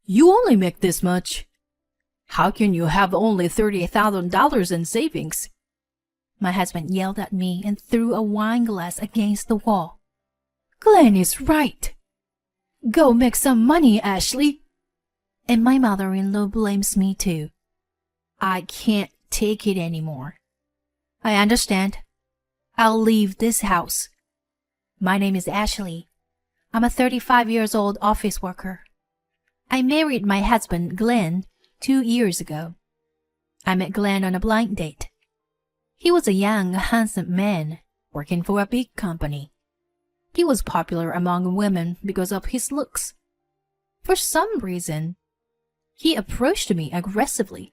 You only make this much. How can you have only $30,000 in savings? My husband yelled at me and threw a wine glass against the wall. Glenn is right. Go make some money, Ashley. And my mother-in-law blames me too. I can't take it anymore. I understand. I'll leave this house. My name is Ashley. I'm a 35-year-old office worker. I married my husband, Glenn, 2 years ago. I met Glenn on a blind date. He was a young, handsome man working for a big company. He was popular among women because of his looks. For some reason, he approached me aggressively.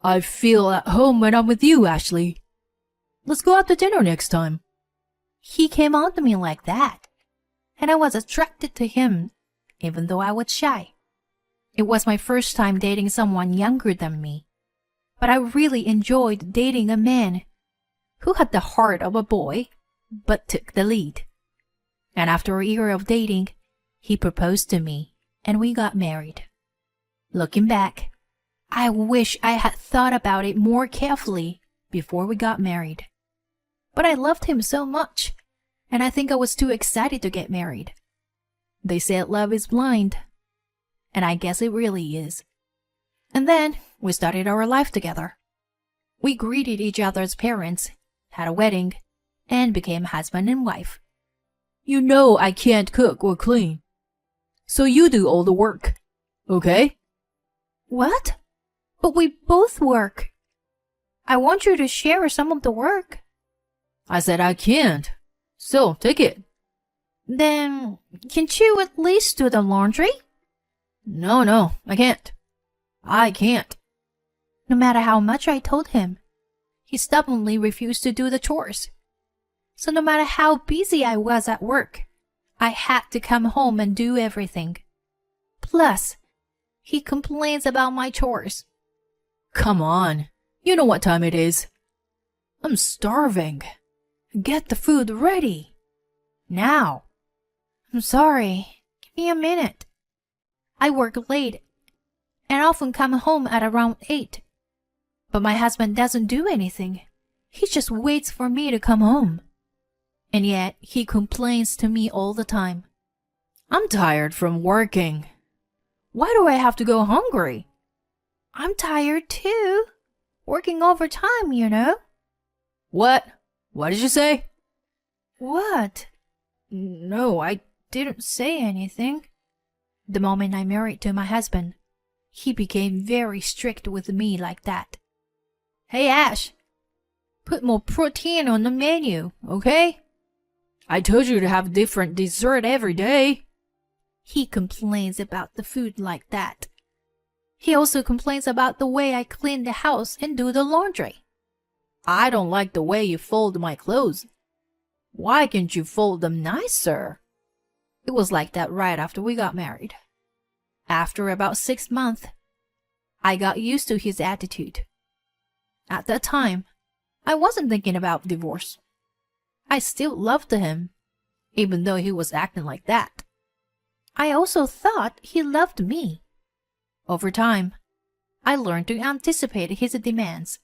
I feel at home when I'm with you, Ashley. Let's go out to dinner next time. He came on to me like that, and I was attracted to him, even though I was shy. It was my first time dating someone younger than me, but I really enjoyed dating a man who had the heart of a boy, but took the lead. And after a year of dating, he proposed to me, and we got married. Looking back, I wish I had thought about it more carefully before we got married. But I loved him so much, and I think I was too excited to get married. They said love is blind, and I guess it really is. And then we started our life together. We greeted each other's parents, had a wedding, and became husband and wife. You know I can't cook or clean, so you do all the work, okay? What? But we both work. I want you to share some of the work. I said I can't, so take it. Then, can't you at least do the laundry? No, I can't. I can't. No matter how much I told him, he stubbornly refused to do the chores. So no matter how busy I was at work, I had to come home and do everything. Plus, he complains about my chores. Come on, you know what time it is. I'm starving. Get the food ready. Now. I'm sorry. Give me a minute. I work late and often come home at around 8. But my husband doesn't do anything. He just waits for me to come home. And yet he complains to me all the time. I'm tired from working. Why do I have to go hungry? I'm tired too. Working overtime, you know. What? What did you say? What? No, I didn't say anything. The moment I married to my husband, he became very strict with me like that. Hey, Ash, put more protein on the menu, okay? I told you to have different dessert every day. He complains about the food like that. He also complains about the way I clean the house and do the laundry. I don't like the way you fold my clothes. Why can't you fold them nicer? It was like that right after we got married. After about 6 months, I got used to his attitude. At that time, I wasn't thinking about divorce. I still loved him, even though he was acting like that. I also thought he loved me. Over time, I learned to anticipate his demands,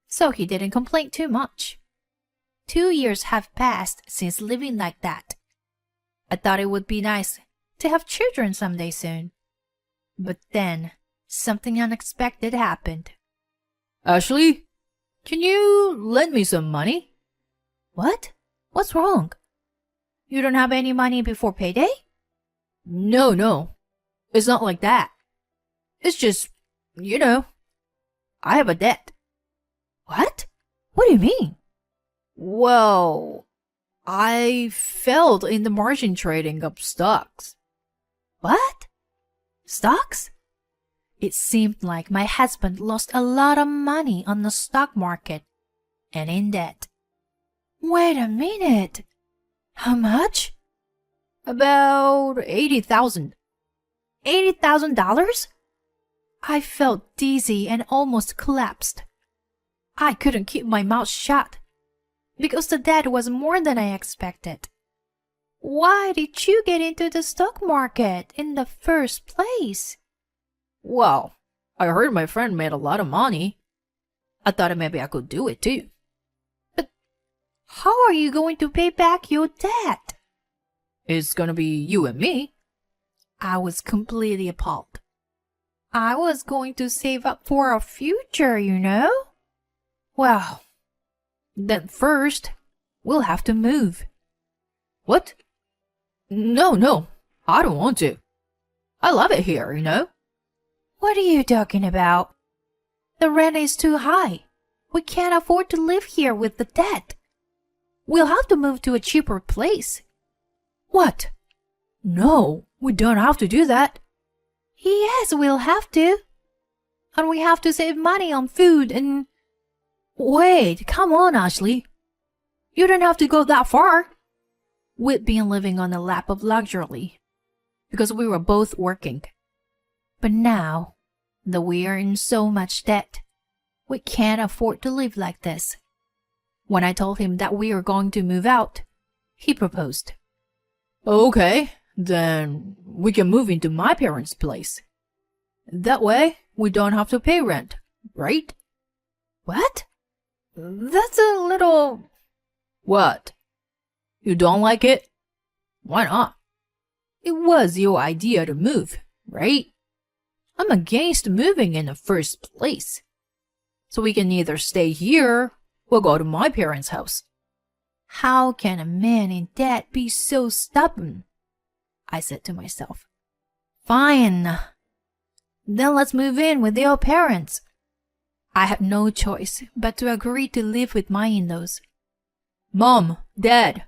so he didn't complain too much. 2 years have passed since living like that. I thought it would be nice to have children someday soon. But then, something unexpected happened. Ashley, can you lend me some money? What? What's wrong? You don't have any money before payday? No. It's not like that. It's just, I have a debt. What? What do you mean? Well, I failed in the margin trading of stocks. What? Stocks? It seemed like my husband lost a lot of money on the stock market and in debt. Wait a minute. How much? About $80,000. $80,000? I felt dizzy and almost collapsed. I couldn't keep my mouth shut because the debt was more than I expected. Why did you get into the stock market in the first place? Well, I heard my friend made a lot of money. I thought maybe I could do it too. How are you going to pay back your debt? It's gonna be you and me. I was completely appalled. I was going to save up for our future, you know? Well, then first, we'll have to move. What? No, I don't want to. I love it here, you know? What are you talking about? The rent is too high. We can't afford to live here with the debt. We'll have to move to a cheaper place. What? No, we don't have to do that. Yes, we'll have to. And we have to save money on food and... Wait, come on, Ashley. You don't have to go that far. We'd been living on the lap of luxury because we were both working. But now that we are in so much debt, we can't afford to live like this. When I told him that we were going to move out, he proposed. Okay, then we can move into my parents' place. That way, we don't have to pay rent, right? What? That's a little... What? You don't like it? Why not? It was your idea to move, right? I'm against moving in the first place. So we can either stay here or go to my parents' house. How can a man in debt be so stubborn? I said to myself. Fine. Then let's move in with your parents. I had no choice but to agree to live with my in-laws. Mom, Dad,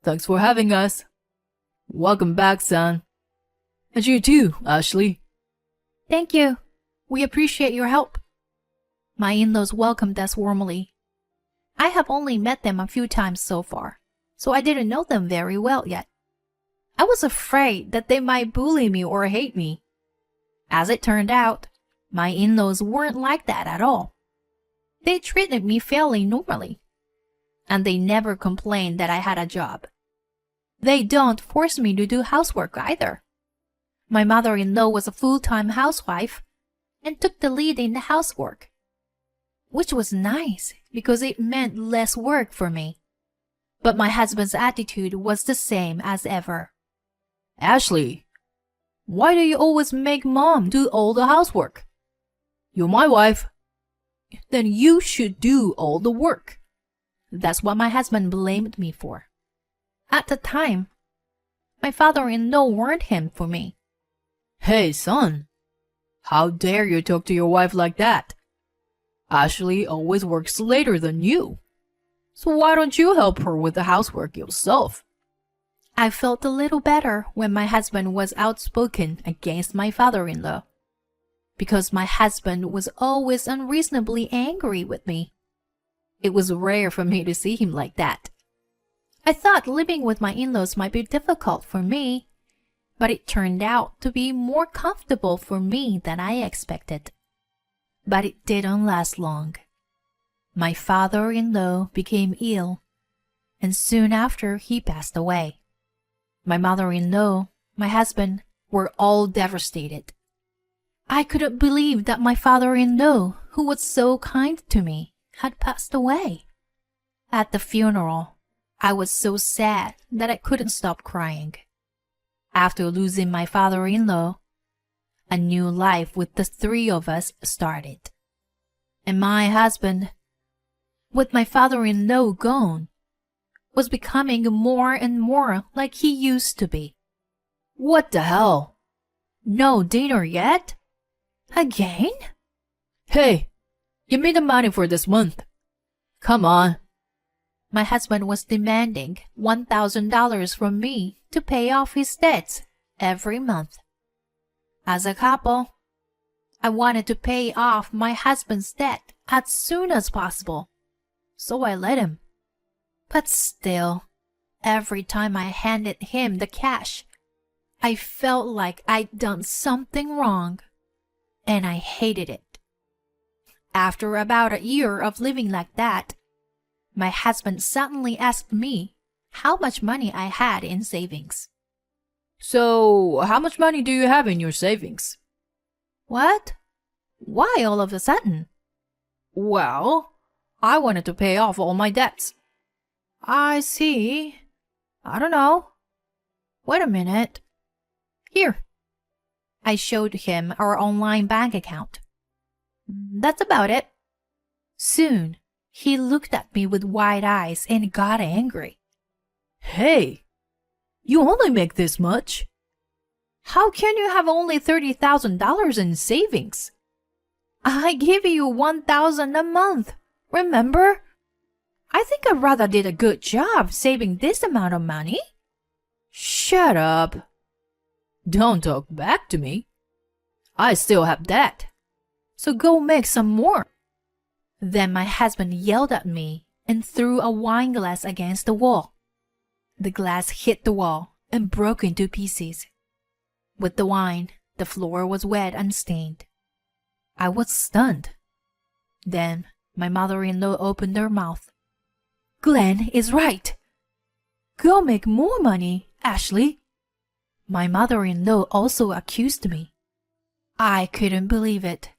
thanks for having us. Welcome back, son. And you too, Ashley. Thank you. We appreciate your help. My in-laws welcomed us warmly. I have only met them a few times so far, so I didn't know them very well yet. I was afraid that they might bully me or hate me. As it turned out, my in-laws weren't like that at all. They treated me fairly normally, and they never complained that I had a job. They don't force me to do housework either. My mother-in-law was a full-time housewife and took the lead in the housework, which was nice because it meant less work for me. But my husband's attitude was the same as ever. Ashley, why do you always make Mom do all the housework? You're my wife. Then you should do all the work. That's what my husband blamed me for. At the time, my father-in-law warned him for me. Hey, son, how dare you talk to your wife like that? Ashley always works later than you. So why don't you help her with the housework yourself? I felt a little better when my husband was outspoken against my father-in-law, because my husband was always unreasonably angry with me. It was rare for me to see him like that. I thought living with my in-laws might be difficult for me, but it turned out to be more comfortable for me than I expected. But it didn't last long. My father-in-law became ill, and soon after he passed away. My mother-in-law, my husband, were all devastated. I couldn't believe that my father-in-law, who was so kind to me, had passed away. At the funeral, I was so sad that I couldn't stop crying. After losing my father-in-law, a new life with the three of us started. And my husband, with my father-in-law gone, was becoming more and more like he used to be. What the hell? No dinner yet? Again? Hey, give me the money for this month. Come on. My husband was demanding $1,000 from me to pay off his debts every month. As a couple, I wanted to pay off my husband's debt as soon as possible, so I let him. But still, every time I handed him the cash, I felt like I'd done something wrong, and I hated it. After about a year of living like that, my husband suddenly asked me how much money I had in savings. So, how much money do you have in your savings? What? Why all of a sudden? Well, I wanted to pay off all my debts. I see. I don't know. Wait a minute. Here. I showed him our online bank account. That's about it. Soon, he looked at me with wide eyes and got angry. Hey, you only make this much. How can you have only $30,000 in savings? I give you $1,000 a month, remember? I think I rather did a good job saving this amount of money. Shut up. Don't talk back to me. I still have debt. So go make some more. Then my husband yelled at me and threw a wine glass against the wall. The glass hit the wall and broke into pieces. With the wine, the floor was wet and stained. I was stunned. Then my mother-in-law opened her mouth. Glenn is right. Go make more money, Ashley. My mother-in-law also accused me. I couldn't believe it.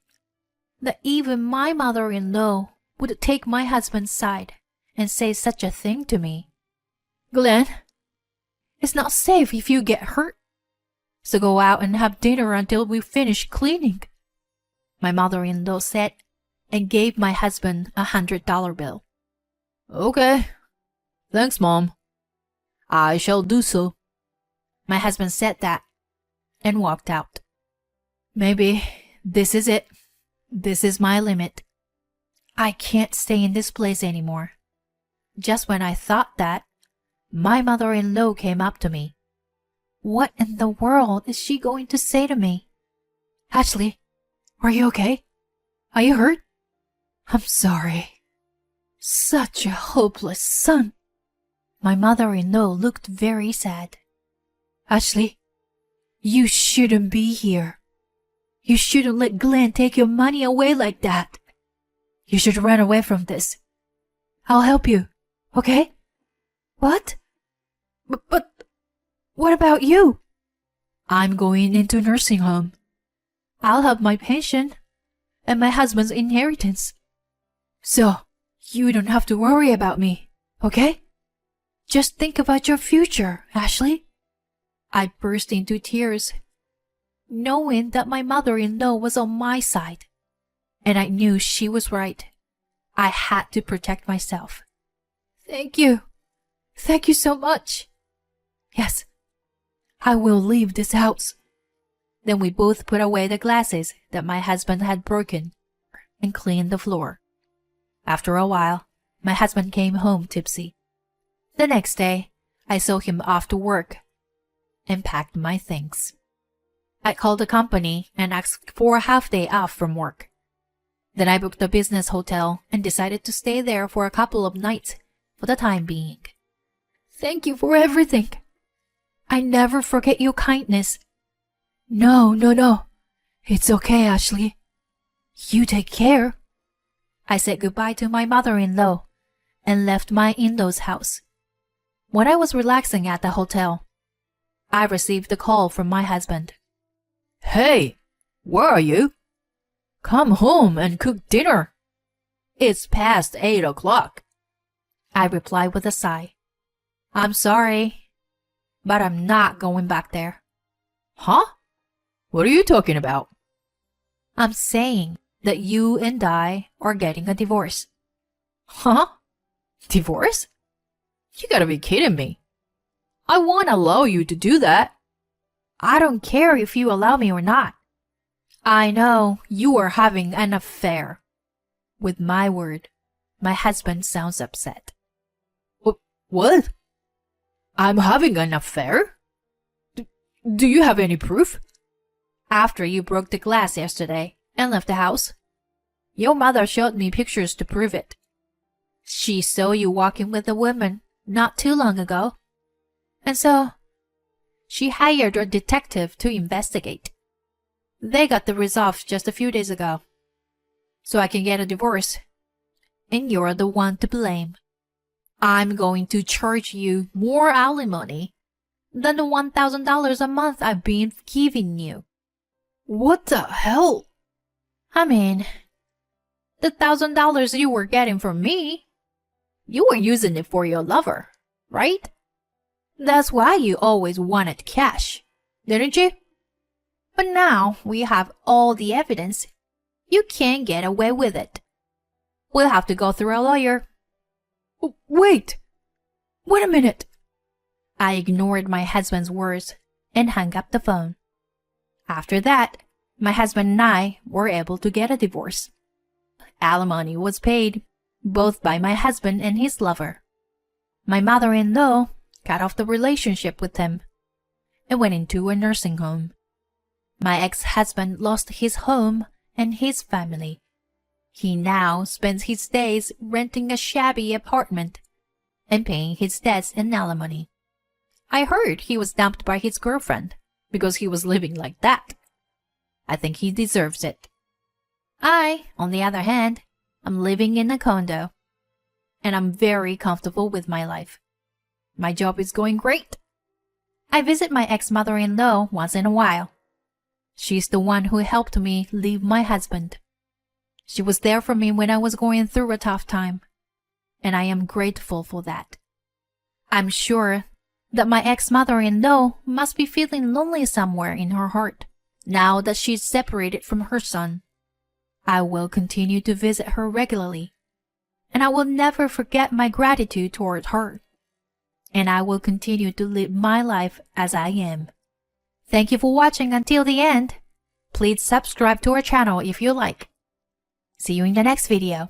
That even my mother-in-law would take my husband's side and say such a thing to me. Glenn, it's not safe if you get hurt. So go out and have dinner until we finish cleaning. My mother-in-law said and gave my husband $100 bill. Okay. Thanks, Mom. I shall do so. My husband said that and walked out. Maybe this is it. This is my limit. I can't stay in this place anymore. Just when I thought that, my mother-in-law came up to me. What in the world is she going to say to me? Ashley, are you okay? Are you hurt? I'm sorry. Such a hopeless son. My mother-in-law looked very sad. Ashley, you shouldn't be here. You shouldn't let Glenn take your money away like that. You should run away from this. I'll help you, okay? What? But what about you? I'm going into nursing home. I'll have my pension and my husband's inheritance. So, you don't have to worry about me, okay? Just think about your future, Ashley. I burst into tears, knowing that my mother-in-law was on my side. And I knew she was right. I had to protect myself. Thank you. Thank you so much. Yes, I will leave this house. Then we both put away the glasses that my husband had broken and cleaned the floor. After a while, my husband came home tipsy. The next day, I saw him off to work and packed my things. I called the company and asked for a half-day off from work. Then I booked a business hotel and decided to stay there for a couple of nights for the time being. Thank you for everything. I never forget your kindness. No. It's okay, Ashley. You take care. I said goodbye to my mother-in-law and left my in-laws' house. When I was relaxing at the hotel, I received a call from my husband. Hey, where are you? Come home and cook dinner. It's past 8 o'clock. I replied with a sigh. I'm sorry, but I'm not going back there. Huh? What are you talking about? I'm saying that you and I are getting a divorce. Huh? Divorce? You gotta be kidding me. I won't allow you to do that. I don't care if you allow me or not. I know you are having an affair. With my word, my husband sounds upset. What? I'm having an affair? Do you have any proof? After you broke the glass yesterday and left the house, your mother showed me pictures to prove it. She saw you walking with a woman not too long ago. And so, she hired a detective to investigate. They got the results just a few days ago. So I can get a divorce. And you're the one to blame. I'm going to charge you more alimony than the $1,000 a month I've been giving you. What the hell? I mean, the $1,000 you were getting from me, you were using it for your lover, right? That's why you always wanted cash, didn't you? But now we have all the evidence. You can't get away with it. We'll have to go through a lawyer. Wait a minute. I ignored my husband's words and hung up the phone. After that, my husband and I were able to get a divorce. Alimony was paid, both by my husband and his lover. My mother-in-law cut off the relationship with him and went into a nursing home. My ex-husband lost his home and his family. He now spends his days renting a shabby apartment and paying his debts and alimony. I heard he was dumped by his girlfriend because he was living like that. I think he deserves it. I, on the other hand, am living in a condo, and I'm very comfortable with my life. My job is going great. I visit my ex-mother-in-law once in a while. She's the one who helped me leave my husband. She was there for me when I was going through a tough time, and I am grateful for that. I'm sure that my ex-mother-in-law must be feeling lonely somewhere in her heart now that she's separated from her son. I will continue to visit her regularly, and I will never forget my gratitude toward her. And I will continue to live my life as I am. Thank you for watching until the end. Please subscribe to our channel if you like. See you in the next video.